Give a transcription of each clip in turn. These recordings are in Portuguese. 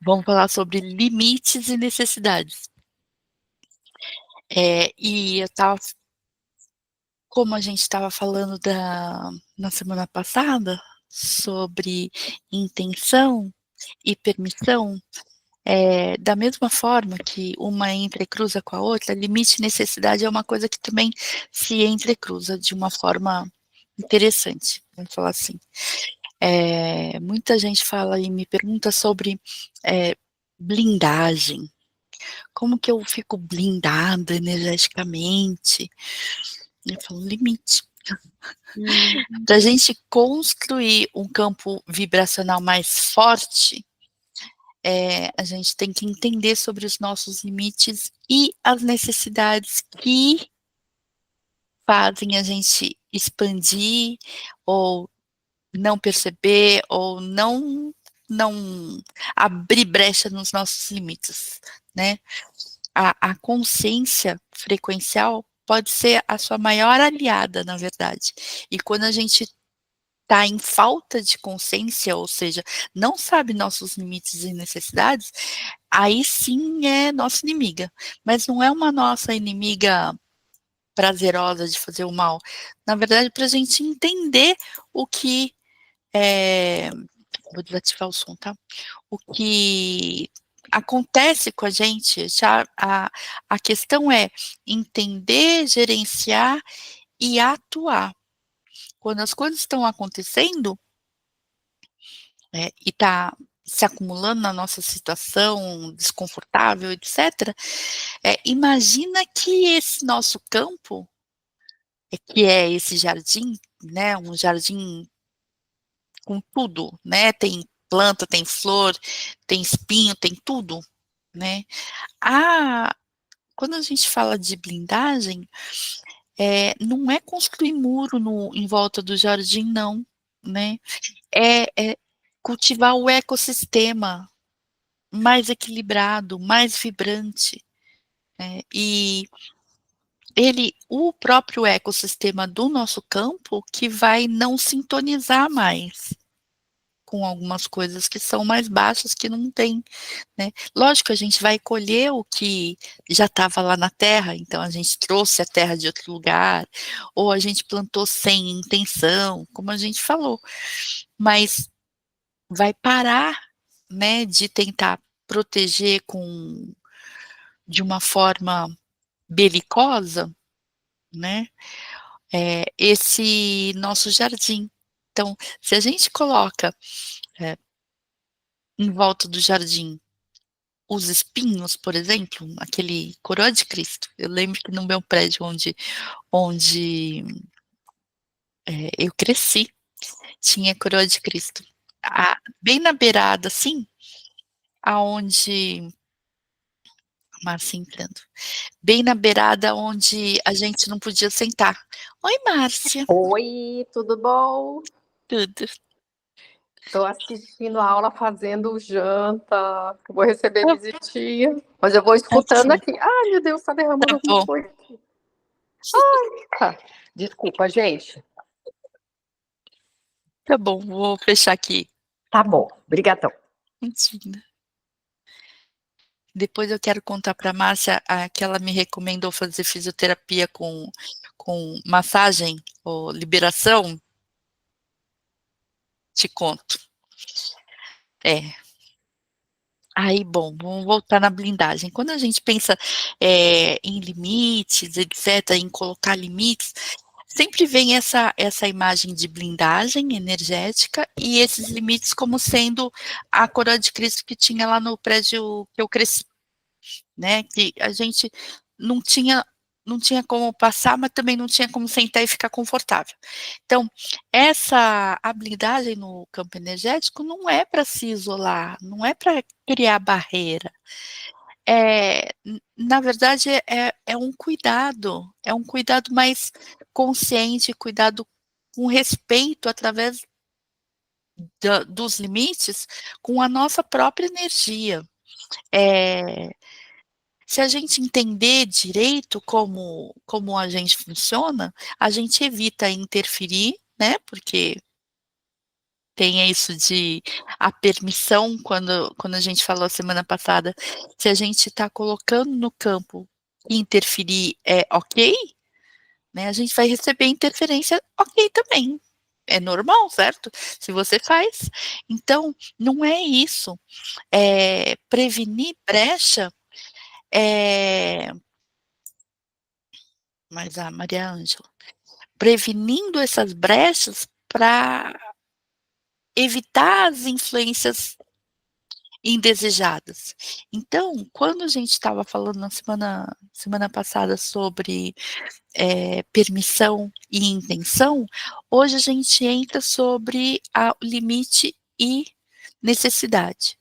Vamos falar sobre limites e necessidades. E eu estava como a gente estava falando na semana passada, sobre intenção e permissão, da mesma forma que uma entrecruza com a outra, limite e necessidade é uma coisa que também se entrecruza de uma forma interessante, vamos falar assim. Muita gente fala e me pergunta sobre, blindagem. Como que eu fico blindada energeticamente? Eu falo: "Limite". Uhum. Para a gente construir um campo vibracional mais forte, a gente tem que entender sobre os nossos limites e as necessidades que fazem a gente expandir, ou não perceber, ou não abrir brecha nos nossos limites, né. A consciência frequencial pode ser a sua maior aliada, na verdade. E quando a gente está em falta de consciência, ou seja, não sabe nossos limites e necessidades, aí sim é nossa inimiga. Mas não é uma nossa inimiga prazerosa de fazer o mal. Na verdade, para a gente entender o que, eh, vou desativar o som, tá? O que acontece com a gente, já a questão é entender, gerenciar e atuar. Quando as coisas estão acontecendo, e tá se acumulando na nossa situação desconfortável, etcétera, imagina que esse nosso campo, que é esse jardim, né, um jardim com tudo, né, tem planta, tem flor, tem espinho, tem tudo, né. Ah, quando a gente fala de blindagem, não é construir muro em volta do jardim não, né, é cultivar o ecossistema mais equilibrado, mais vibrante, e o próprio ecossistema do nosso campo que vai não sintonizar mais com algumas coisas que são mais baixas, que não tem, né. Lógico, a gente vai colher o que já estava lá na terra, então a gente trouxe a terra de outro lugar, ou a gente plantou sem intenção, como a gente falou, mas vai parar, né, de tentar proteger de uma forma belicosa, né, esse nosso jardim. Então, se a gente coloca, eh, em volta do jardim os espinhos, por exemplo, aquele coroa de Cristo, eu lembro que no meu prédio onde, eu cresci, tinha coroa de Cristo. Bem na beirada, assim, aonde Márcia entrando. Bem na beirada onde a gente não podia sentar. "Oi, Márcia". Oi, tudo bom? Tudo. Estou assistindo a aula, fazendo janta, vou receber Tá visitinha, mas eu vou tá escutando certo. aqui. Ai, meu Deus, tá derramando Tá alguma bom. coisa aqui. Tá. Desculpa, gente. Tá bom, vou fechar aqui. Tá bom, brigadão. Imagina. Depois eu quero contar pra Márcia, que ela me recomendou fazer fisioterapia com massagem ou liberação, te conto. É. Aí, bom, vamos voltar na blindagem. Quando a gente pensa, em limites, etcétera, em colocar limites, sempre vem essa imagem de blindagem energética e esses limites como sendo a coroa de Cristo que tinha lá no prédio que eu cresci, né, que a gente não tinha não tinha como passar, mas também não tinha como sentar e ficar confortável. Então, a blindagem no campo energético não é para se isolar, não é para criar barreira. Na verdade é um cuidado mais consciente, cuidado com respeito através dos limites, com a nossa própria energia. Eh, Se a gente entender direito como a gente funciona, a gente evita interferir, né, porque tem isso de a permissão, quando a gente falou semana passada, se a gente está colocando no campo interferir é ok, né, a gente vai receber interferência ok também. É normal, certo? Se você faz. Então, não é isso. Prevenir brecha, é, mas a Maria Ângela, prevenindo essas brechas para evitar as influências indesejadas. Então, quando a gente estava falando na semana passada sobre, permissão e intenção, hoje a gente entra sobre o limite e necessidade.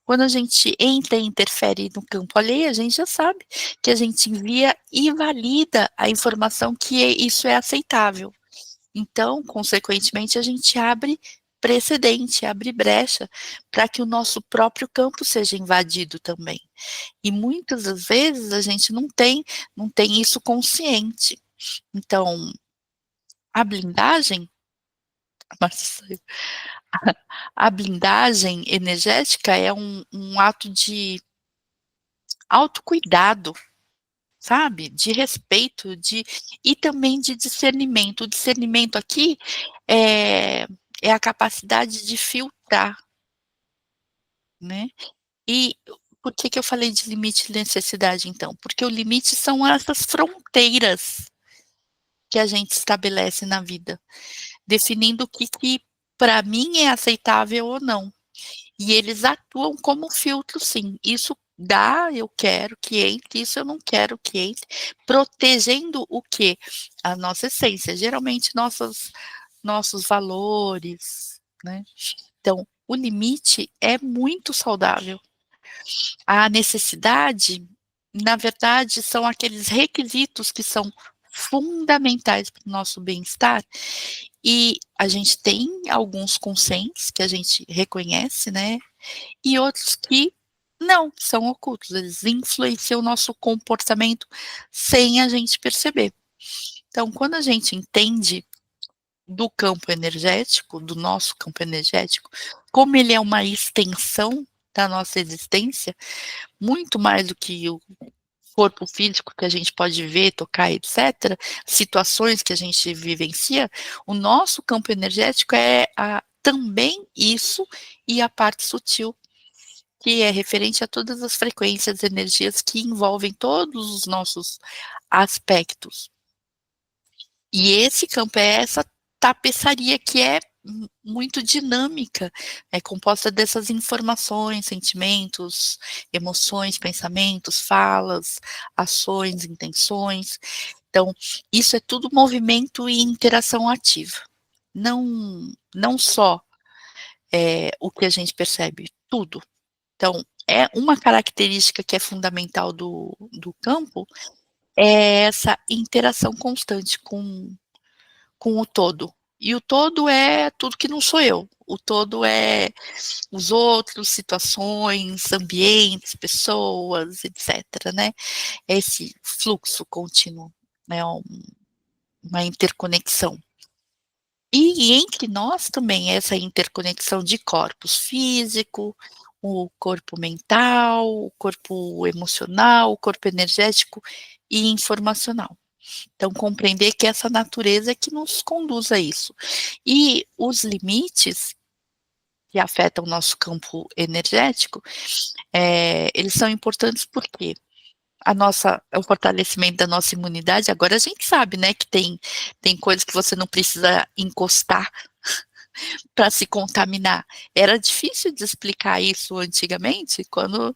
Quando a gente entra e interfere no campo alheio, a gente já sabe que a gente envia e valida a informação que isso é aceitável. Então, consequentemente, a gente abre precedente, abre brecha para que o nosso próprio campo seja invadido também. E muitas das vezes a gente não tem isso consciente. Então, a blindagem, a blindagem energética é um ato de autocuidado, sabe, de respeito, e também de discernimento. O discernimento aqui é a capacidade de filtrar, né. E por que eu falei de limite e necessidade então? Porque o limite são essas fronteiras que a gente estabelece na vida, definindo o que para mim é aceitável ou não. E eles atuam como filtro sim, isso dá, eu quero que entre, isso eu não quero que entre, protegendo o quê? A nossa essência, geralmente nossos valores, né. Então, o limite é muito saudável. A necessidade, na verdade, são aqueles requisitos que são fundamentais para o nosso bem-estar, e a gente tem alguns conscientes que a gente reconhece, né, e outros que não, são ocultos, eles influenciam o nosso comportamento sem a gente perceber. Então, quando a gente entende do campo energético, do nosso campo energético, como ele é uma extensão da nossa existência, muito mais do que o corpo físico que a gente pode ver, tocar, etc., situações que a gente vivencia, o nosso campo energético é também isso e a parte sutil, que é referente a todas as frequências, energias que envolvem todos os nossos aspectos. E esse campo é essa tapeçaria que é muito dinâmica, é composta dessas informações, sentimentos, emoções, pensamentos, falas, ações, intenções. Então, isso é tudo movimento e interação ativa. Não só, o que a gente percebe, tudo. Então, é uma característica que é fundamental do campo, é essa interação constante com o todo. E o todo é tudo que não sou eu. O todo é os outros, situações, ambientes, pessoas, etc., né. Esse fluxo contínuo, né, uma interconexão. E entre nós também essa interconexão de corpos físico, o corpo mental, o corpo emocional, o corpo energético e informacional. Então, compreender que essa natureza é que nos conduz a isso. E os limites que afetam o nosso campo energético, eles são importantes porque o fortalecimento da nossa imunidade, agora a gente sabe, né, que tem coisas que você não precisa encostar para se contaminar. Era difícil de explicar isso antigamente, quando,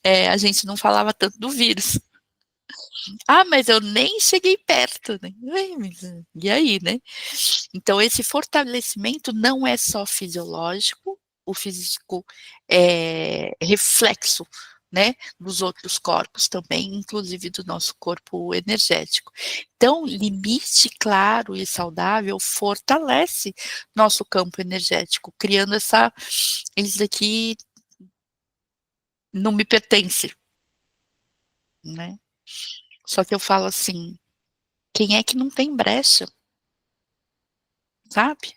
a gente não falava tanto do vírus. Ah, mas eu nem cheguei perto, né. Ué, mas e aí, né? Então esse fortalecimento não é só fisiológico, o físico é reflexo, né, dos outros corpos também, inclusive do nosso corpo energético. Então, limite claro e saudável fortalece nosso campo energético, criando isso daqui não me pertence, né. Só que eu falo assim: "Quem é que não tem brecha?", sabe?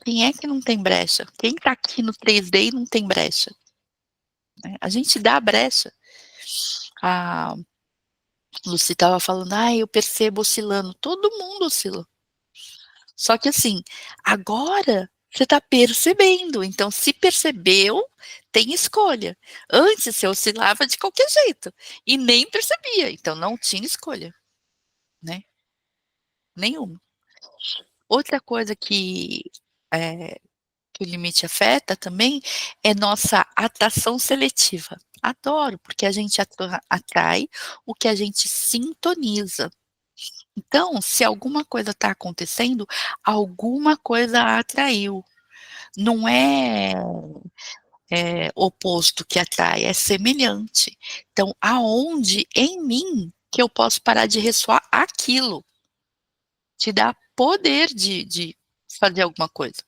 Quem é que não tem brecha? Quem está aqui no 3D e não tem brecha? Né? A gente dá brecha. A Lucy estava falando, eu percebo oscilando. Todo mundo oscila. Só que assim, agora você está percebendo. Então, se percebeu, tem escolha. Antes você oscilava de qualquer jeito e nem percebia. Então, não tinha escolha, né? Nenhuma. Outra coisa que o limite afeta também é nossa atração seletiva. Adoro, porque a gente atrai o que a gente sintoniza. Então, se alguma coisa está acontecendo, alguma coisa a atraiu. Não é oposto que atrai, é semelhante. Então, aonde em mim que eu posso parar de ressoar aquilo? Te dá poder de fazer alguma coisa.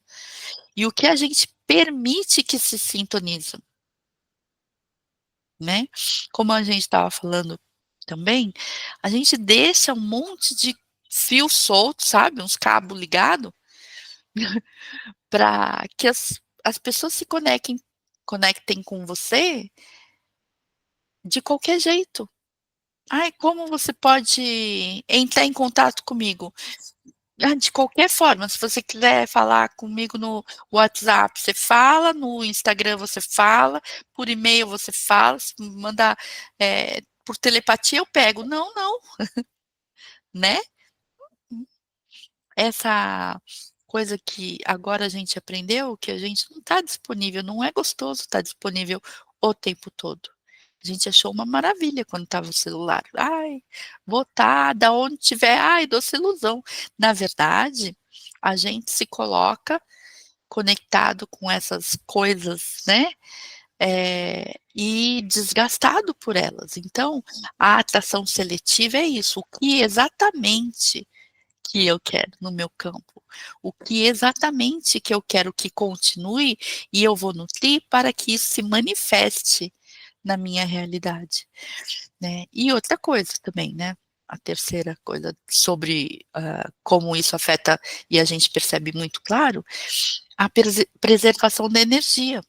E o que a gente permite que se sintoniza, né? Como a gente estava falando também, a gente deixa um monte de fio solto, sabe? Uns cabos ligados, para que as pessoas se conectem com você de qualquer jeito. Ai, como você pode entrar em contato comigo? De qualquer forma, se você quiser falar comigo no WhatsApp, você fala, no Instagram você fala, por e-mail você fala, se mandar por telepatia eu pego. Não, não, né? Essa coisa que agora a gente aprendeu, que a gente não está disponível, não é gostoso estar disponível o tempo todo. A gente achou uma maravilha quando estava o celular. Ai, vou estar da onde tiver, ai, doce ilusão. Na verdade, a gente se coloca conectado com essas coisas, né? E desgastado por elas. Então, a atração seletiva é isso. O que exatamente que eu quero no meu campo? O que exatamente que eu quero que continue e eu vou nutrir para que isso se manifeste na minha realidade, né? E outra coisa também, né? A terceira coisa sobre como isso afeta e a gente percebe muito claro, a preservação da energia.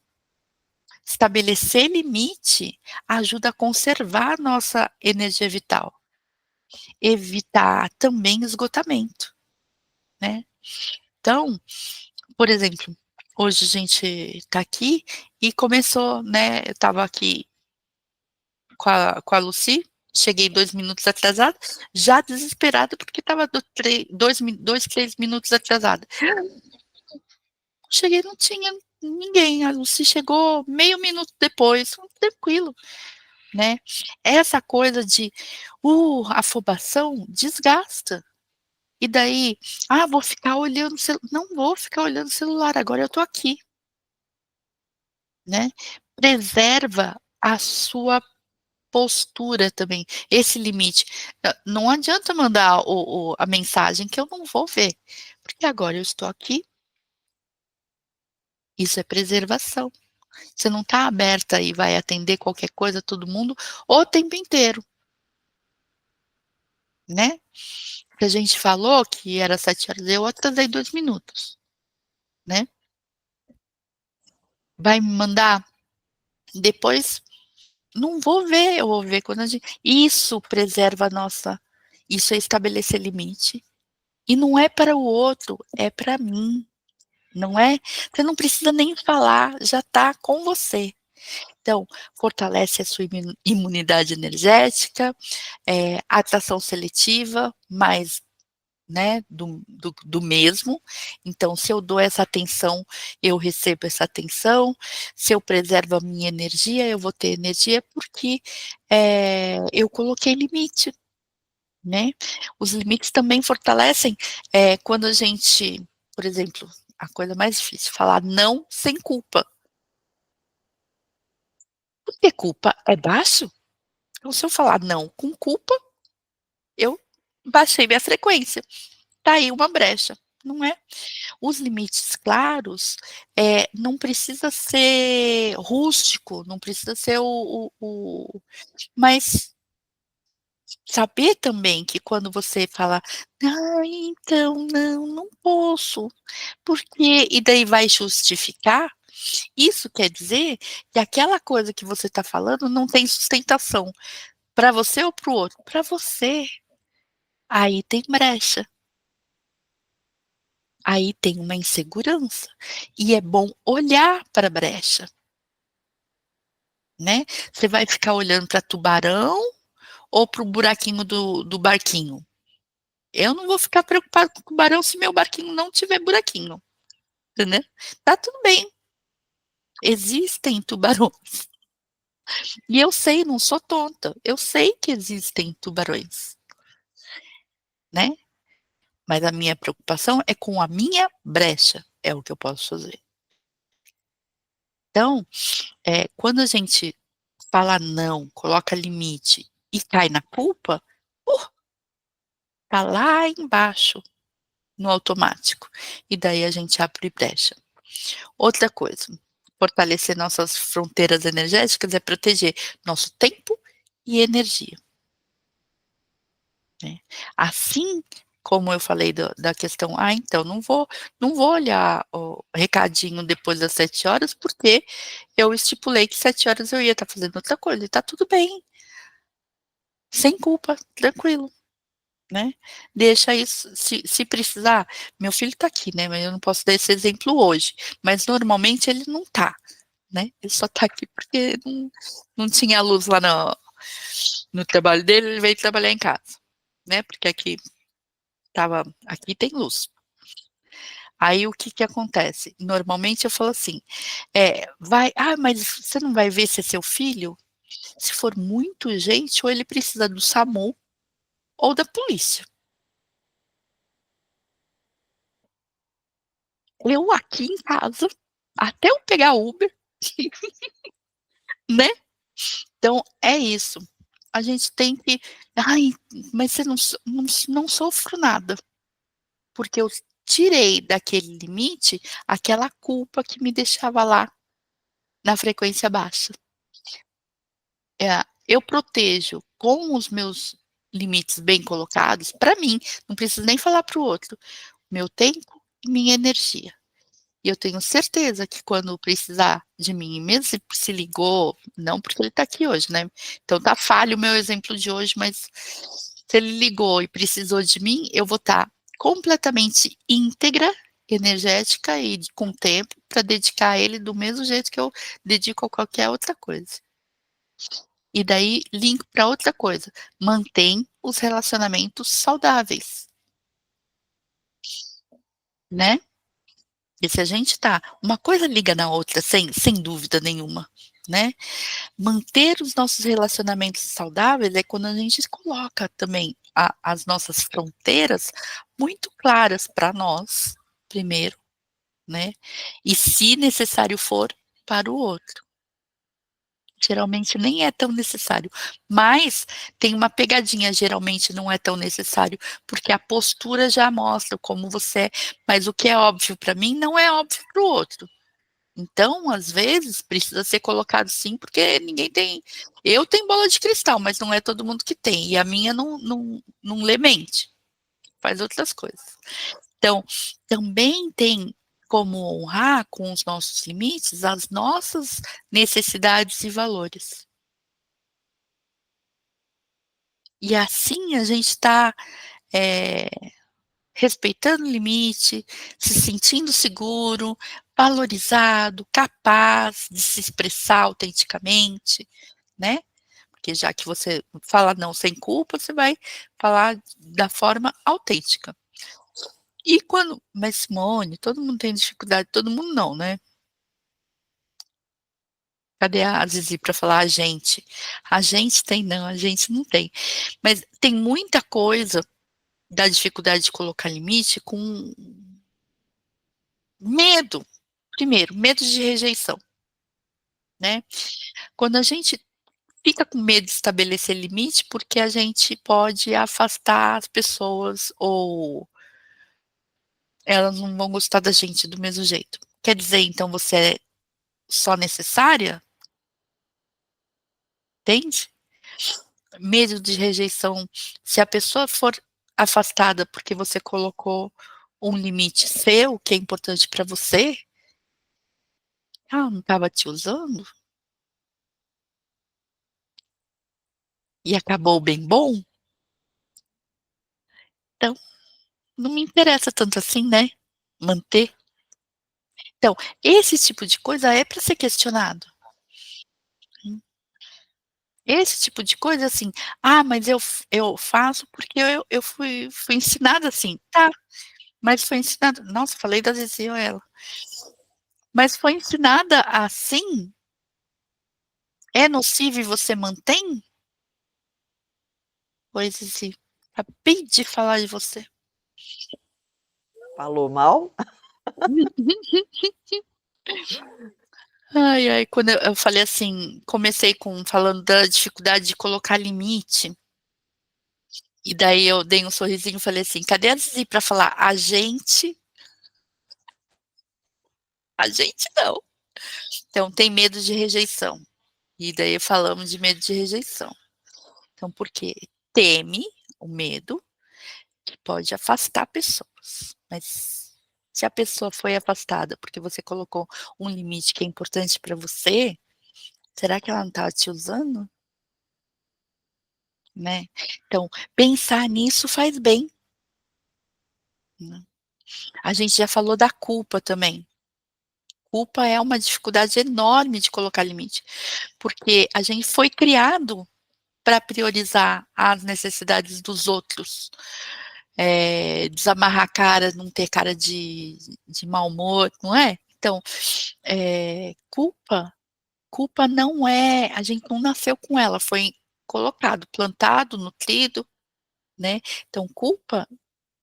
Estabelecer limite ajuda a conservar a nossa energia vital, evitar também esgotamento, né? Então, por exemplo, hoje a gente está aqui e começou, né? Eu estava aqui com a Lucy, cheguei 2 minutos atrasada, já desesperada porque estava 3 minutos atrasada. Cheguei, não tinha ninguém, a Lucy chegou meio minuto depois, tranquilo, né? Essa coisa de afobação desgasta. E daí, vou ficar olhando o celular. Não vou ficar olhando o celular, agora eu tô aqui, né? Preserva a sua postura também, esse limite. Não adianta mandar a mensagem que eu não vou ver, porque agora eu estou aqui, isso é preservação. Você não está aberta e vai atender qualquer coisa, todo mundo, o tempo inteiro, né? Que a gente falou que era 7 horas, eu atrasei 2 minutos, né? Vai me mandar depois, não vou ver, eu vou ver quando a gente. Isso preserva a nossa. Isso é estabelecer limite. E não é para o outro, é para mim. Não é? Você não precisa nem falar, já está com você. Então, fortalece a sua imunidade energética, atração seletiva, mais, né, do mesmo. Então, se eu dou essa atenção, eu recebo essa atenção. Se eu preservo a minha energia, eu vou ter energia porque eu coloquei limite, né? Os limites também fortalecem quando a gente, por exemplo, a coisa mais difícil, falar não sem culpa. Porque culpa é baixo? Então, se eu falar não com culpa, eu baixei minha frequência. Tá aí uma brecha, não é? Os limites claros, não precisa ser rústico, não precisa ser mas Saber também que quando você fala: "Ai, então, não posso, porque", e daí vai justificar, isso quer dizer que aquela coisa que você está falando não tem sustentação, para você ou para o outro? Para você. Aí tem brecha, aí tem uma insegurança, e é bom olhar para a brecha, né. Você vai ficar olhando para tubarão ou para o buraquinho do barquinho? Eu não vou ficar preocupado com o tubarão se meu barquinho não tiver buraquinho, entendeu. Tá tudo bem, existem tubarões. E eu sei, não sou tonta, eu sei que existem tubarões, né, mas a minha preocupação é com a minha brecha, é o que eu posso fazer. Então, quando a gente fala não, coloca limite e cai na culpa, tá lá embaixo, no automático, e daí a gente abre brecha. Outra coisa, fortalecer nossas fronteiras energéticas é proteger nosso tempo e energia, né. Assim como eu falei da questão: "Ah, então não vou olhar o recadinho depois das 7 horas, porque eu estipulei que 7 horas eu ia estar fazendo outra coisa", e tá tudo bem, sem culpa, tranquilo, né. Deixa isso, se precisar, meu filho tá aqui, né, mas eu não posso dar esse exemplo hoje, mas normalmente ele não tá. Né, ele só tá aqui porque não tinha luz lá no trabalho dele, ele veio trabalhar em casa, né, porque aqui tem luz. Aí o que que acontece? Normalmente eu falo assim, vai: "Ah, mas você não vai ver se é seu filho? Se for muito urgente, ou ele precisa do SAMU ou da polícia. Eu aqui em casa, até eu pegar Uber", né. Então é isso, a gente tem que: "Ai, mas você não sofro nada". Porque eu tirei daquele limite aquela culpa que me deixava lá na frequência baixa. Eu protejo com os meus limites bem colocados, para mim, não preciso nem falar para o outro, meu tempo e minha energia. E eu tenho certeza que quando precisar de mim, mesmo se ligou, não porque ele está aqui hoje, né, então tá falho o meu exemplo de hoje, mas se ele ligou e precisou de mim, eu vou estar completamente íntegra, energética e com tempo para dedicar a ele do mesmo jeito que eu dedico a qualquer outra coisa. E daí linko para outra coisa, mantém os relacionamentos saudáveis, né. E se a gente tá, uma coisa liga na outra sem dúvida nenhuma, né. Manter os nossos relacionamentos saudáveis é quando a gente coloca também as nossas fronteiras muito claras para nós, primeiro, né, e se necessário for, para o outro. Geralmente nem é tão necessário, mas tem uma pegadinha, geralmente não é tão necessário, porque a postura já mostra como você é, mas o que é óbvio para mim não é óbvio para o outro. Então, às vezes, precisa ser colocado sim, porque ninguém tem, eu tenho bola de cristal, mas não é todo mundo que tem, e a minha não lê mente, faz outras coisas. Então, também tem como honrar com os nossos limites as nossas necessidades e valores. E assim a gente está, eh, respeitando o limite, se sentindo seguro, valorizado, capaz de se expressar autenticamente, né, porque já que você fala não sem culpa, você vai falar da forma autêntica. E quando, mas Simone, todo mundo tem dificuldade, todo mundo não, né. Cadê a Zizi para falar a gente? A gente tem não, a gente não tem. Mas tem muita coisa da dificuldade de colocar limite com medo, primeiro, medo de rejeição, né. Quando a gente fica com medo de estabelecer limite, porque a gente pode afastar as pessoas ou elas não vão gostar da gente do mesmo jeito. Quer dizer, então você é só necessária? Entende? medo de rejeição, se a pessoa for afastada porque você colocou um limite seu, que é importante para você, ela não estava te usando? E acabou bem bom? Então, não me interessa tanto assim, né, manter. Então, esse tipo de coisa é para ser questionado. Esse tipo de coisa, assim: "Ah, mas eu faço porque eu fui ensinada assim". Tá, mas foi ensinada, nossa, falei da Zizi, olha ela. Mas foi ensinada assim? É nocivo e você mantém? Pois Zizi, acabei de falar de você. Falou mal? Ai, ai, quando eu falei assim, comecei falando da dificuldade de colocar limite, e daí eu dei um sorrisinho e falei assim: "Cadê a Zizi pra falar a gente não". Então tem medo de rejeição, e daí falamos de medo de rejeição. Então por quê? Teme o medo que pode afastar pessoas, mas se a pessoa foi afastada porque você colocou um limite que é importante pra você, será que ela não estava te usando? Né. Então, pensar nisso faz bem, né. A gente já falou da culpa também. Culpa é uma dificuldade enorme de colocar limite, porque a gente foi criado para priorizar as necessidades dos outros, desamarrar a cara, não ter cara de mau humor, não é? Então, culpa não é, a gente não nasceu com ela, foi colocado, plantado, nutrido, né. Então culpa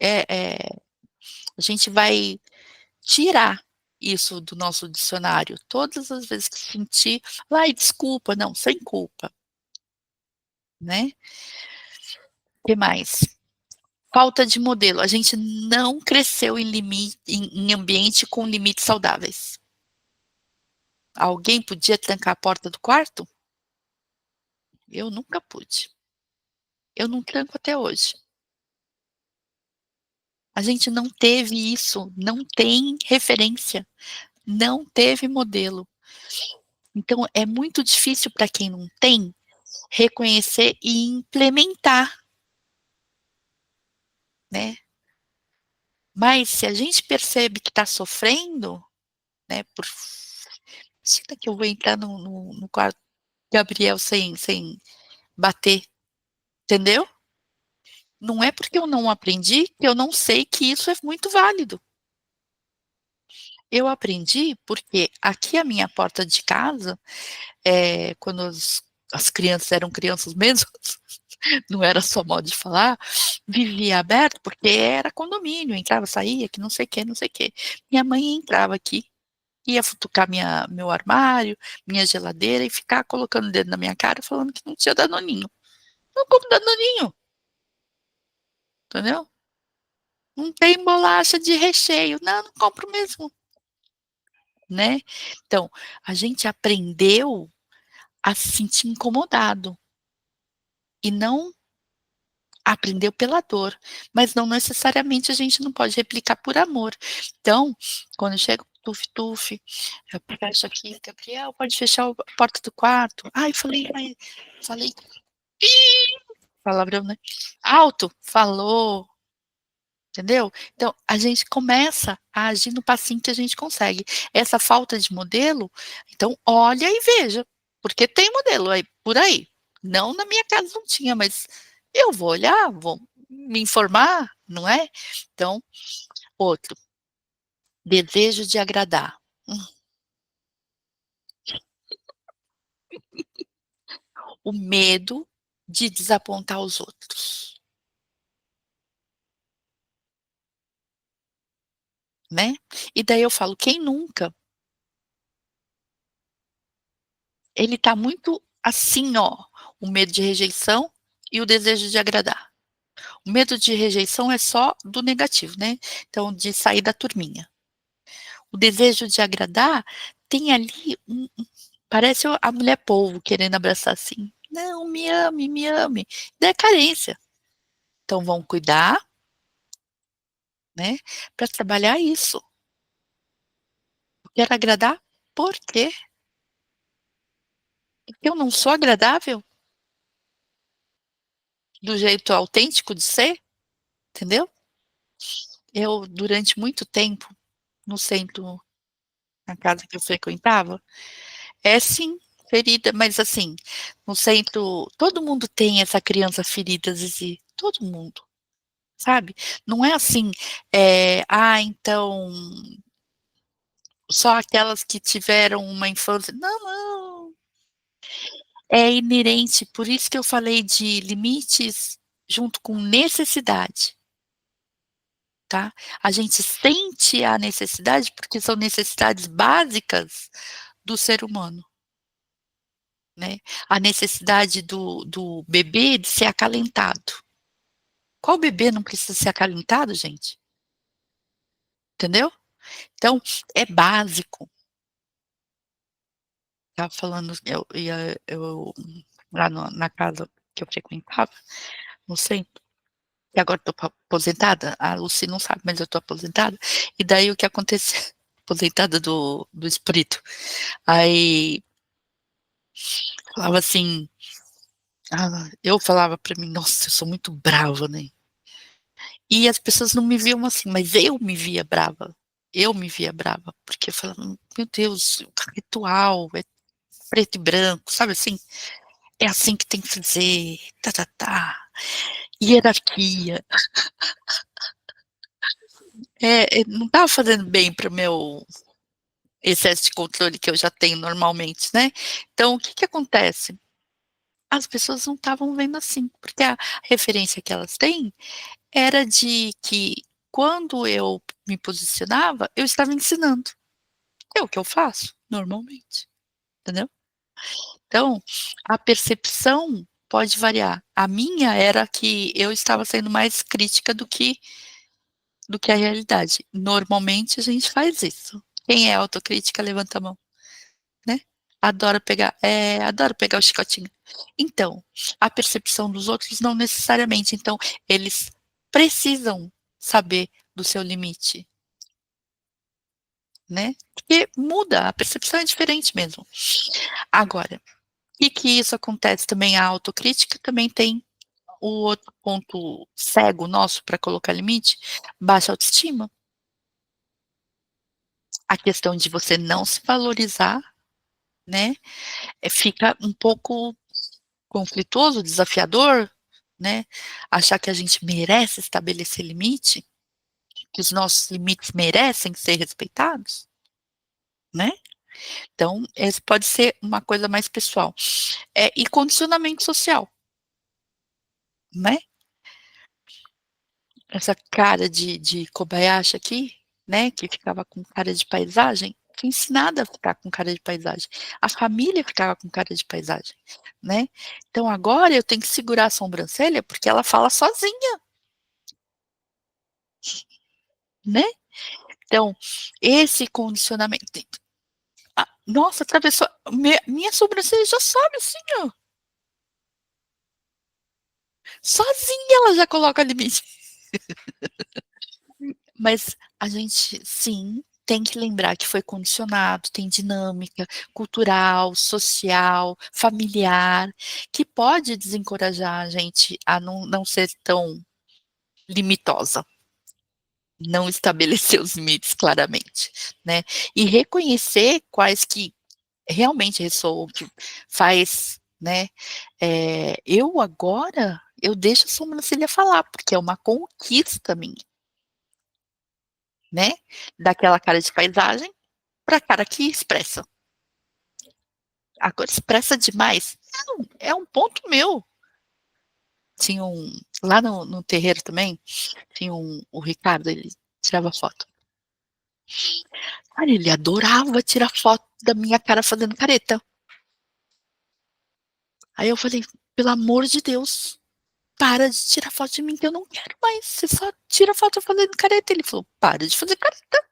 é a gente vai tirar isso do nosso dicionário. Todas as vezes que sentir: "Ai, desculpa", não, sem culpa, né. Que mais? Falta de modelo, a gente não cresceu em ambiente com limites saudáveis. Alguém podia trancar a porta do quarto? Eu nunca pude. Eu não tranco até hoje. A gente não teve isso, não tem referência, não teve modelo. Então é muito difícil para quem não tem, reconhecer e implementar, né. Mas se a gente percebe que está sofrendo, né, imagina que eu vou entrar no quarto do Gabriel sem bater, entendeu? Não é porque eu não aprendi que eu não sei que isso é muito válido. Eu aprendi porque aqui a minha porta de casa, quando as crianças eram crianças mesmo, não era só modo de falar, vivia aberto, porque era condomínio, entrava, saía, que não sei o quê, não sei o quê. Minha mãe entrava aqui, ia futucar meu armário, minha geladeira e ficar colocando o dedo na minha cara falando que não tinha danoninho. Não como danoninho, entendeu? Não tem bolacha de recheio, não, não compro mesmo, né. Então, a gente aprendeu a se sentir incomodado, e não aprendeu pela dor, mas não necessariamente a gente não pode replicar por amor. Então, quando chega o tuf-tuf, eu fecho aqui: "Gabriel, pode fechar a porta do quarto". "Ai, falei palavrão, né, alto". "Falou", entendeu? Então, a gente começa a agir no passinho que a gente consegue. Essa falta de modelo, então olha e veja, porque tem modelo aí por aí. Não, na minha casa não tinha, mas eu vou olhar, vou me informar, não é? Então, outro, desejo de agradar. Hum, o medo de desapontar os outros, né. E daí eu falo: "Quem nunca?". Ele tá muito assim, ó, o medo de rejeição e o desejo de agradar. O medo de rejeição é só do negativo, né, então de sair da turminha. O desejo de agradar tem ali parece a mulher polvo querendo abraçar assim. Não, me ame, me ame. Daí é carência. Então vão cuidar, né, para trabalhar isso. Quero agradar, por quê? Porque eu não sou agradável do jeito autêntico de ser, entendeu? Eu, durante muito tempo, no centro, na casa que eu frequentava, é sim, ferida, mas assim, no centro, todo mundo tem essa criança ferida, Zizi, todo mundo, sabe? Não é assim, então, só aquelas que tiveram uma infância. Não, não. É inerente, por isso que eu falei de limites junto com necessidade, tá? A gente sente a necessidade, porque são necessidades básicas do ser humano, né? A necessidade do bebê de ser acalentado. Qual bebê não precisa ser acalentado, gente? Entendeu? Então, é básico. Estava falando, eu lá na casa que eu frequentava, no centro, e agora estou aposentada, a Lucy não sabe, mas eu estou aposentada, e daí o que aconteceu? Aposentada do espírito. Aí falava assim, eu falava para mim, nossa, eu sou muito brava, né? E as pessoas não me viam assim, mas eu me via brava. Eu me via brava, porque eu falava, meu Deus, o ritual é preto e branco, sabe assim? É assim que tem que fazer, tá, tá, tá. Hierarquia. Não estava fazendo bem para o meu excesso de controle que eu já tenho normalmente, né? Então, o que que acontece? As pessoas não estavam vendo assim, porque a referência que elas têm era de que quando eu me posicionava, eu estava ensinando. É o que eu faço normalmente, entendeu? Então, a percepção pode variar. A minha era que eu estava sendo mais crítica do que a realidade. Normalmente a gente faz isso. Quem é autocrítica, levanta a mão, né? Adoro pegar o chicotinho. Então, a percepção dos outros não necessariamente. Então, eles precisam saber do seu limite, né? Porque muda, a percepção é diferente mesmo. Agora, e que isso acontece também, a autocrítica também tem o outro ponto cego nosso para colocar limite, baixa autoestima. A questão de você não se valorizar, né, fica um pouco conflituoso, desafiador, né, achar que a gente merece estabelecer limite, que os nossos limites merecem ser respeitados, né. Então, esse pode ser uma coisa mais pessoal. E condicionamento social, né. Essa cara de Kobayashi aqui, né, que ficava com cara de paisagem, fui ensinada a ficar com cara de paisagem. A família ficava com cara de paisagem, né. Então agora eu tenho que segurar a sobrancelha, porque ela fala sozinha, né. Então, esse condicionamento nossa, atravessou minha sobrancelha já sobe assim, ó, sozinha ela já coloca limite. Mas a gente, sim, tem que lembrar que foi condicionado, tem dinâmica cultural, social, familiar, que pode desencorajar a gente a não ser tão limitosa, não estabelecer os limites claramente, né. E reconhecer quais que realmente ressoam, que faz, né. Eu agora, eu deixo a sobrancelha falar, porque é uma conquista minha, né, daquela cara de paisagem para cara que expressa. Agora expressa demais, não, é um ponto meu. Tinha lá no terreiro também, tinha o Ricardo, ele tirava foto. Cara, ele adorava tirar foto da minha cara fazendo careta. Aí eu falei: "Pelo amor de Deus, para de tirar foto de mim que eu não quero mais, você só tira foto fazendo careta". Ele falou: "Para de fazer careta".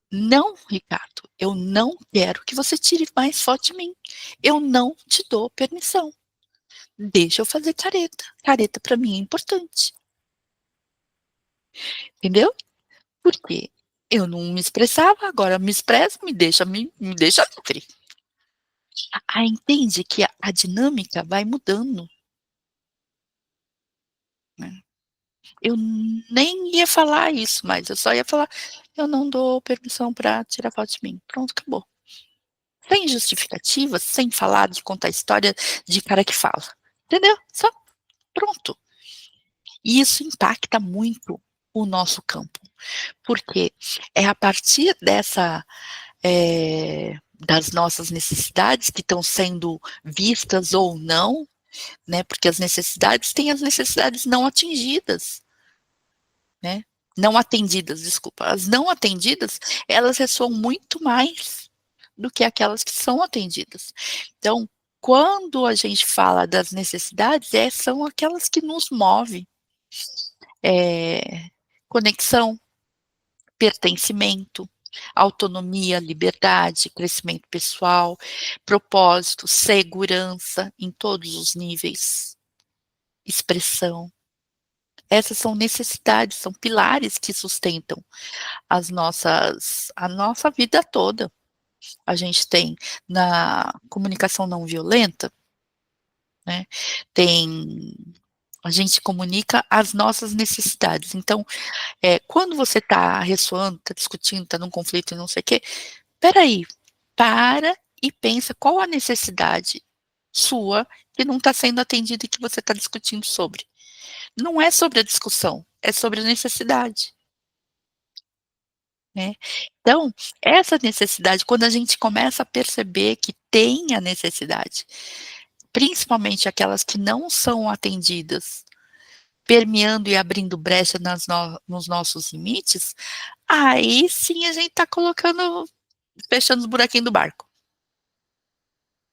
"Não, Ricardo, Eu não quero que você tire mais foto de mim. Eu não te dou permissão. Deixa eu fazer careta. Careta para mim é importante. Entendeu? Porque eu não me expressava, agora me expresso, me deixa livre. Aí entende que a dinâmica vai mudando, né. Eu nem ia falar isso mais, eu só ia falar: "Eu não dou permissão para tirar foto de mim", pronto, acabou. Sem justificativa, sem falar de contar história de cara que fala, entendeu? Só pronto. E isso impacta muito o nosso campo, porque é a partir das nossas necessidades que estão sendo vistas ou não, né, porque as necessidades têm as necessidades não atingidas, né, não atendidas, desculpa. As não atendidas, elas ressoam muito mais do que aquelas que são atendidas. Então, quando a gente fala das necessidades, são aquelas que nos movem, conexão, pertencimento, autonomia, liberdade, crescimento pessoal, propósito, segurança em todos os níveis, expressão. Essas são necessidades, são pilares que sustentam a nossa vida toda. A gente tem na comunicação não violenta, né, tem a gente comunica as nossas necessidades. Então, quando você está ressoando, está discutindo, está num conflito e não sei o quê, espera aí, para e pensa qual a necessidade sua que não está sendo atendida e que você está discutindo sobre. Não é sobre a discussão, é sobre a necessidade, né. Então, essa necessidade, quando a gente começa a perceber que tem a necessidade, principalmente aquelas que não são atendidas, permeando e abrindo brecha nos nossos limites, aí sim a gente está fechando os buraquinhos do barco,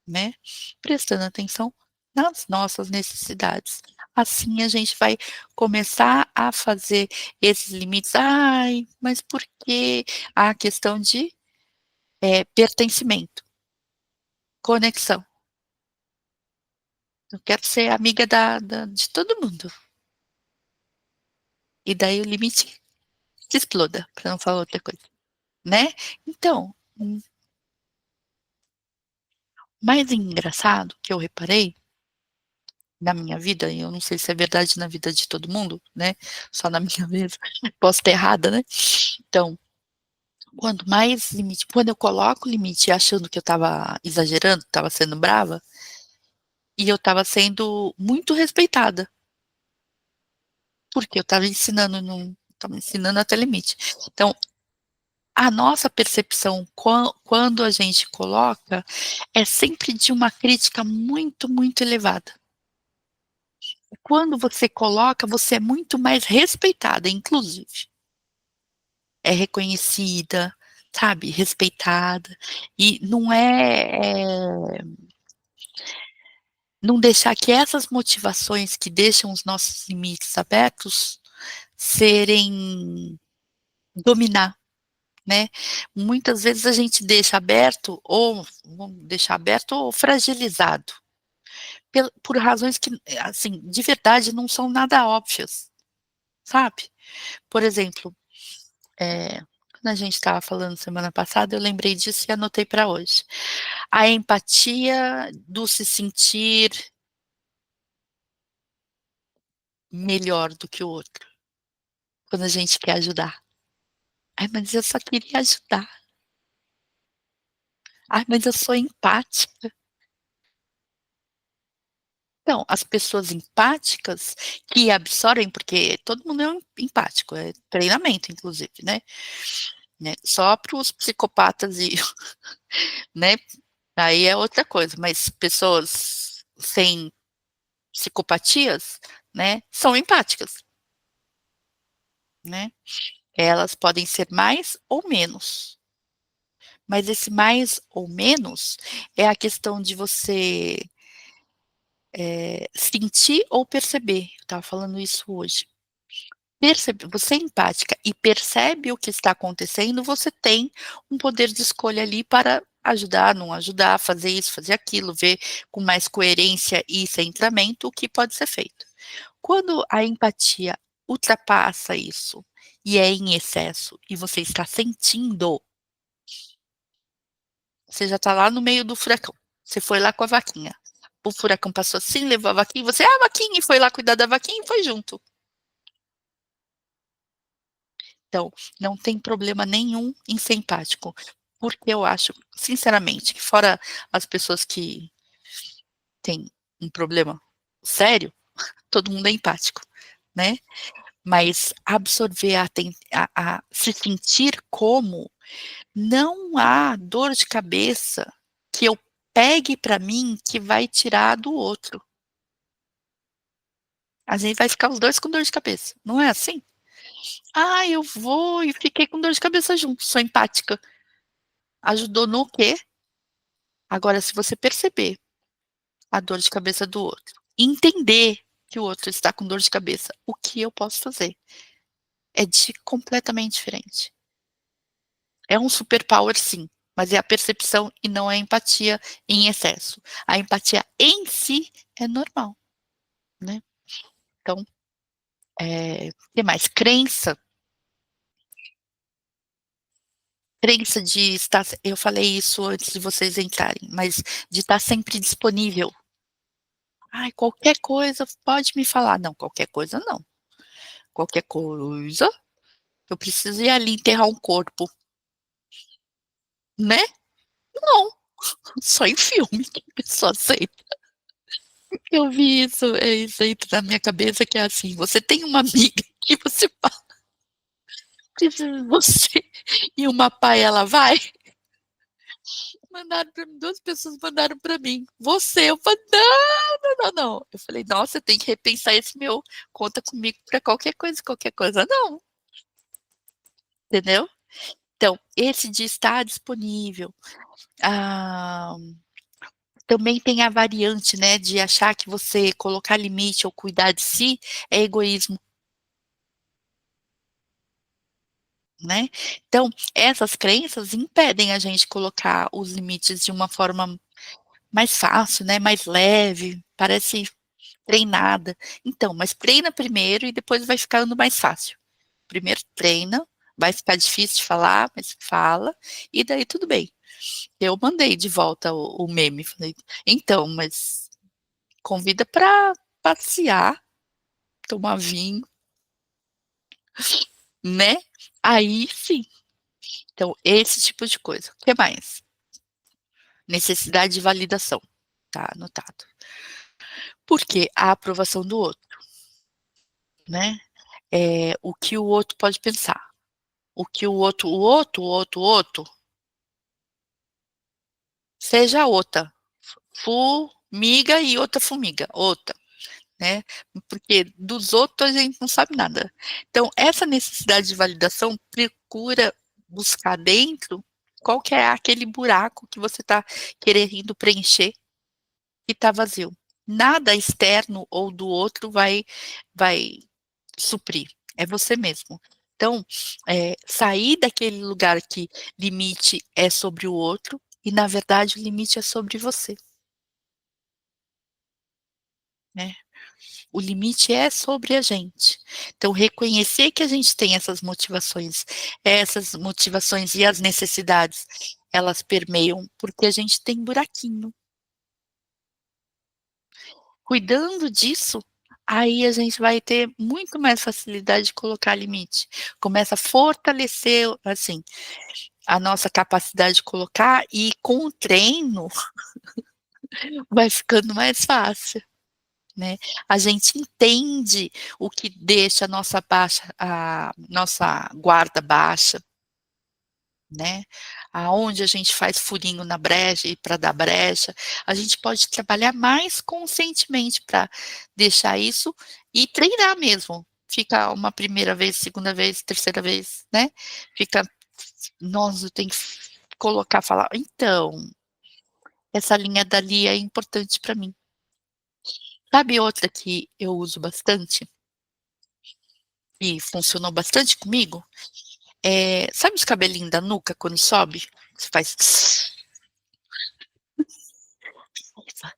né, prestando atenção nas nossas necessidades. Assim a gente vai começar a fazer esses limites. "Ai, mas por quê?" A questão de, pertencimento, conexão. Eu quero ser amiga da de todo mundo. E daí o limite que exploda, para não falar outra coisa, né. Então, mais engraçado que eu reparei na minha vida, e eu não sei se é verdade na vida de todo mundo, né, só na minha mesmo, posso estar errada, né. Então, quando eu coloco limite achando que eu estava exagerando, estava sendo brava, e eu estava sendo muito respeitada, porque eu estava ensinando até limite. Então, a nossa percepção quando a gente coloca, é sempre de uma crítica muito, muito elevada. Quando você coloca, você é muito mais respeitada, inclusive. É reconhecida, sabe, respeitada, e não deixar que essas motivações que deixam os nossos limites abertos, serem dominar, né. Muitas vezes a gente deixa aberto ou vamos deixar aberto ou fragilizado, por razões que, assim, de verdade não são nada óbvias, sabe. Por exemplo, quando a gente estava falando semana passada, eu lembrei disso e anotei para hoje. A empatia do se sentir melhor do que o outro, quando a gente quer ajudar. "Ai, mas eu só queria ajudar. Ai, mas eu sou empática". Então, as pessoas empáticas que absorvem, porque todo mundo é empático, é treinamento inclusive, né, só para os psicopatas e né, aí é outra coisa, mas pessoas sem psicopatias, né, são empáticas, né. Elas podem ser mais ou menos, mas esse mais ou menos é a questão de você, sentir ou perceber, eu estava falando isso hoje. você é empática e percebe o que está acontecendo, você tem um poder de escolha ali para ajudar, não ajudar, fazer isso, fazer aquilo, ver com mais coerência e centramento o que pode ser feito. Quando a empatia ultrapassa isso e é em excesso e você está sentindo, você já está lá no meio do furacão. Você foi lá com a vaquinha. O furacão passou assim, levou a vaquinha, você, vaquinha, e foi lá cuidar da vaquinha e foi junto. Então, não tem problema nenhum em ser empático, porque eu acho, sinceramente, que fora as pessoas que têm um problema sério, todo mundo é empático, né? Mas absorver a se sentir como, não há dor de cabeça que eu pegue para mim que vai tirar do outro. A gente vai ficar os 2 com dor de cabeça, não é assim? "Ah, eu vou e fiquei com dor de cabeça junto, sou empática". Ajudou no quê? Agora se você perceber a dor de cabeça do outro, entender que o outro está com dor de cabeça, o que eu posso fazer? É completamente diferente. É um superpower sim, mas é a percepção e não a empatia em excesso. A empatia em si é normal, né. Então, que mais? Crença de estar, eu falei isso antes de vocês entrarem, mas de estar sempre disponível. "Ai, qualquer coisa pode me falar". Não, qualquer coisa não. Qualquer coisa, eu preciso ir ali enterrar um corpo, né? Não, só em filme que a pessoa aceita. Eu vi isso, isso entra na minha cabeça que é assim, você tem uma amiga que você fala: "Preciso de você", e uma pá ela vai, mandaram pra mim, 2 pessoas mandaram pra mim: "Você", eu falei: "Não, não, não, não". Eu falei: "Nossa, eu tenho que repensar esse meu conta comigo pra qualquer coisa não", entendeu? Então, esse de estar disponível, ah, também tem a variante, né, de achar que você colocar limite ou cuidar de si é egoísmo, né. Então, essas crenças impedem a gente colocar os limites de uma forma mais fácil, né, mais leve, parece treinada. Então, mas treina primeiro e depois vai ficando mais fácil. Primeiro treina, vai ficar difícil de falar, mas fala, e daí tudo bem. Eu mandei de volta o meme, falei: "Então, mas convida pra passear, tomar vinho, né, aí sim". Então, esse tipo de coisa. O que mais? Necessidade de validação, tá anotado. Por quê? A aprovação do outro, né, o que o outro pode pensar, o que o outro, seja outra, formiga e outra formiga, outra, né, porque dos outros a gente não sabe nada. Então essa necessidade de validação procura buscar dentro qual que é aquele buraco que você está querendo preencher e está vazio. Nada externo ou do outro vai suprir, é você mesmo. Então, sair daquele lugar que limite é sobre o outro e na verdade o limite é sobre você, né. O limite é sobre a gente. Então reconhecer que a gente tem essas motivações e as necessidades, elas permeiam, porque a gente tem buraquinho. Cuidando disso, aí a gente vai ter muito mais facilidade de colocar limite. Começa a fortalecer, assim, a nossa capacidade de colocar e com o treino vai ficando mais fácil, né. A gente entende o que deixa a nossa guarda baixa, né, aonde a gente faz furinho na brecha e para dar brecha, a gente pode trabalhar mais conscientemente para deixar isso e treinar mesmo. Fica uma primeira vez, segunda vez, terceira vez, né, fica nossa, eu tenho que colocar, falar: "Então, essa linha dali é importante para mim". Sabe outra que eu uso bastante? e funcionou bastante comigo, sabe os cabelinhos da nuca quando sobe? Você faz raiva.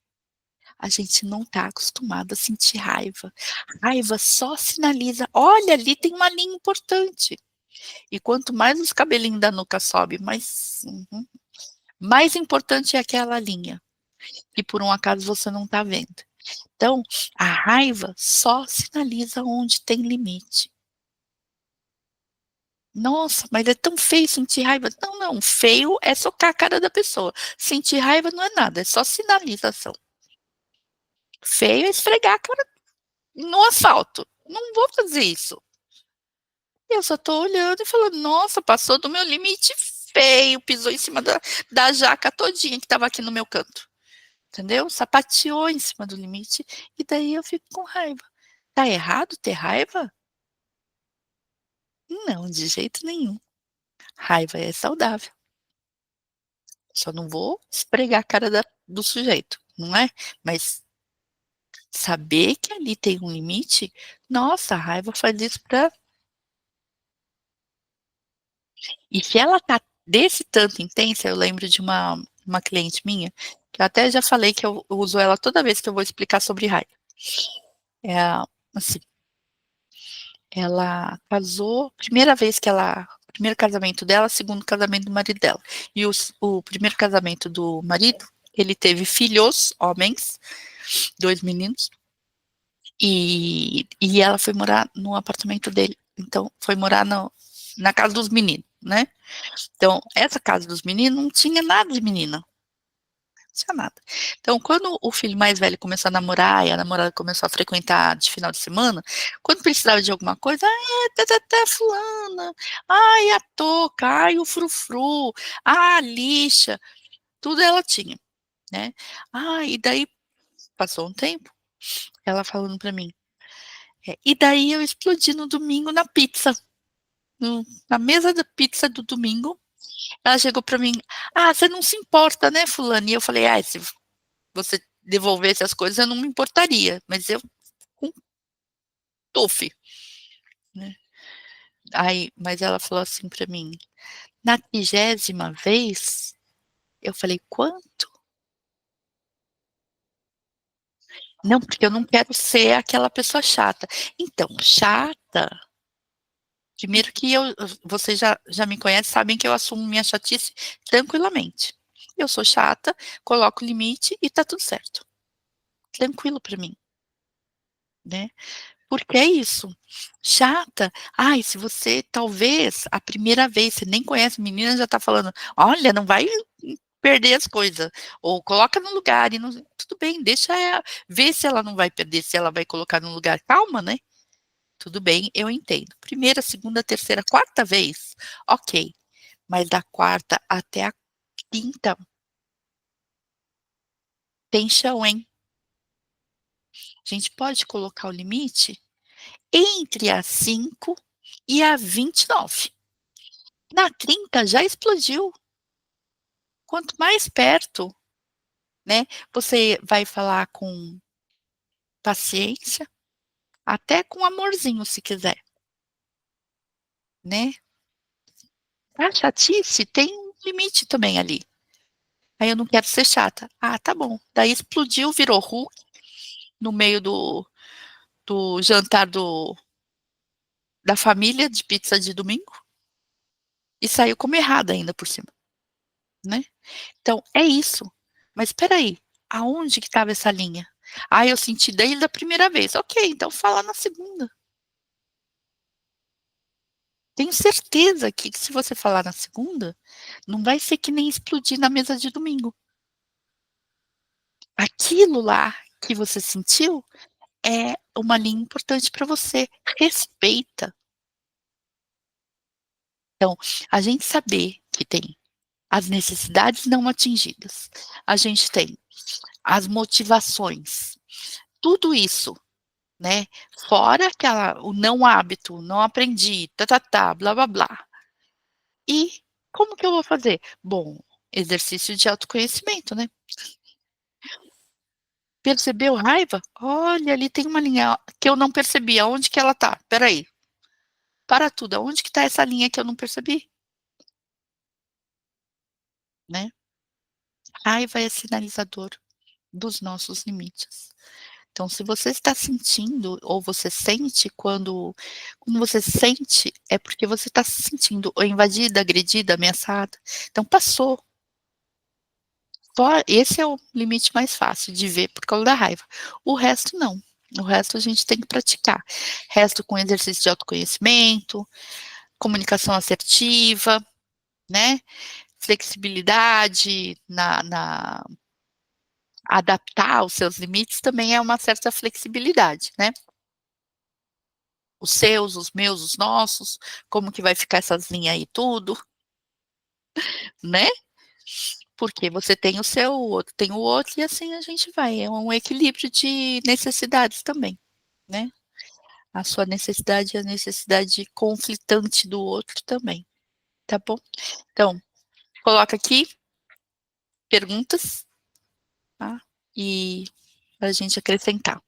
A gente não está acostumado a sentir raiva. Raiva só sinaliza: "Olha, ali tem uma linha importante". E quanto mais os cabelinhos da nuca sobe, mais importante é aquela linha, que por um acaso você não está vendo. Então, a raiva só sinaliza onde tem limite. "Nossa, mas é tão feio sentir raiva". Não, não, feio é socar a cara da pessoa. Sentir raiva não é nada, é só sinalização. Feio é esfregar a cara no asfalto. Não vou fazer isso. Eu só tô olhando e falando: "Nossa, passou do meu limite feio, pisou em cima da jaca todinha que estava aqui no meu canto", entendeu? Sapateou em cima do limite, e daí eu fico com raiva. Tá errado ter raiva? Não, de jeito nenhum. Raiva é saudável. Só não vou esfregar a cara do sujeito, não é? Mas saber que ali tem um limite, nossa, a raiva faz isso pra. E se ela tá desse tanto intensa, eu lembro de uma cliente minha, que eu até já falei que eu uso ela toda vez que eu vou explicar sobre raiva. Assim, ela casou, primeiro casamento dela, segundo casamento do marido dela. E o primeiro casamento do marido, ele teve filhos, homens, 2 meninos, e ela foi morar no apartamento dele. Então, foi morar na casa dos meninos, né? Então, essa casa dos meninos não tinha nada de menina, não tinha nada. Então, quando o filho mais velho começou a namorar e a namorada começou a frequentar de final de semana, quando precisava de alguma coisa, tá fulana, ai, a touca, ai, o frufru, a lixa, tudo ela tinha, né? Ah, e daí passou um tempo, ela falando pra mim, e daí eu explodi no domingo na pizza, na mesa da pizza do domingo, ela chegou pra mim: "Ah, você não se importa, né, fulana?" E eu falei: "Ai, se você devolvesse as coisas, eu não me importaria, mas eu com tufe", né. Aí, mas ela falou assim pra mim: "Na 30ª vez", eu falei: "Quanto?". "Não, porque eu não quero ser aquela pessoa chata". Então, chata, primeiro que vocês já me conhecem, sabem que eu assumo minha chatice tranquilamente. Eu sou chata, coloco limite e tá tudo certo. Tranquilo pra mim, né. Porque é isso, chata, ai, se você talvez a primeira vez, você nem conhece a menina, já tá falando: "Olha, não vai perder as coisas", ou "Coloca no lugar", e não, tudo bem, deixa ela ver se ela não vai perder, se ela vai colocar no lugar, calma, né. Tudo bem, eu entendo. Primeira, segunda, terceira, quarta vez, ok, mas da quarta até a quinta tem chão, hein. A gente pode colocar o limite entre a 5 e a 29. Na 30 já explodiu. Quanto mais perto, né, você vai falar com paciência, até com amorzinho se quiser, né. A chatice tem um limite também ali. "Aí eu não quero ser chata". "Ah, tá bom". Daí explodiu, virou Hulk no meio do jantar da família de pizza de domingo, e saiu como errada ainda por cima, né. Então é isso. Mas espera aí, aonde que estava essa linha? "Ah, eu senti desde a primeira vez". Ok, então fala na segunda. Tenho certeza que se você falar na segunda, não vai ser que nem explodir na mesa de domingo. Aquilo lá que você sentiu é uma linha importante para você, respeita. Então, a gente saber que tem as necessidades não atingidas, a gente tem as motivações, tudo isso, né, fora aquela o não hábito, não aprendi, tá-tá-tá, blá-blá-blá. E como que eu vou fazer? Bom, exercício de autoconhecimento, né. Percebeu raiva? Olha, ali tem uma linha que eu não percebi, aonde que ela tá? Espera aí. para tudo, aonde que está essa linha que eu não percebi? Né. Raiva é sinalizador dos nossos limites. Então, se você está sentindo ou você sente quando você sente, é porque você está se sentindo ou invadida, agredida, ameaçada. Então passou. Só esse é o limite mais fácil de ver por causa da raiva. O resto não. O resto a gente tem que praticar. Resto com exercício de autoconhecimento, comunicação assertiva, né, flexibilidade na adaptar os seus limites também é uma certa flexibilidade, né. Os seus, os meus, os nossos, como que vai ficar essas linhas aí tudo, né. Porque você tem o seu, o outro tem o outro e assim a gente vai, é um equilíbrio de necessidades também, né. A sua necessidade e a necessidade conflitante do outro também, tá bom. Então, coloca aqui perguntas, tá, e pra gente acrescentar.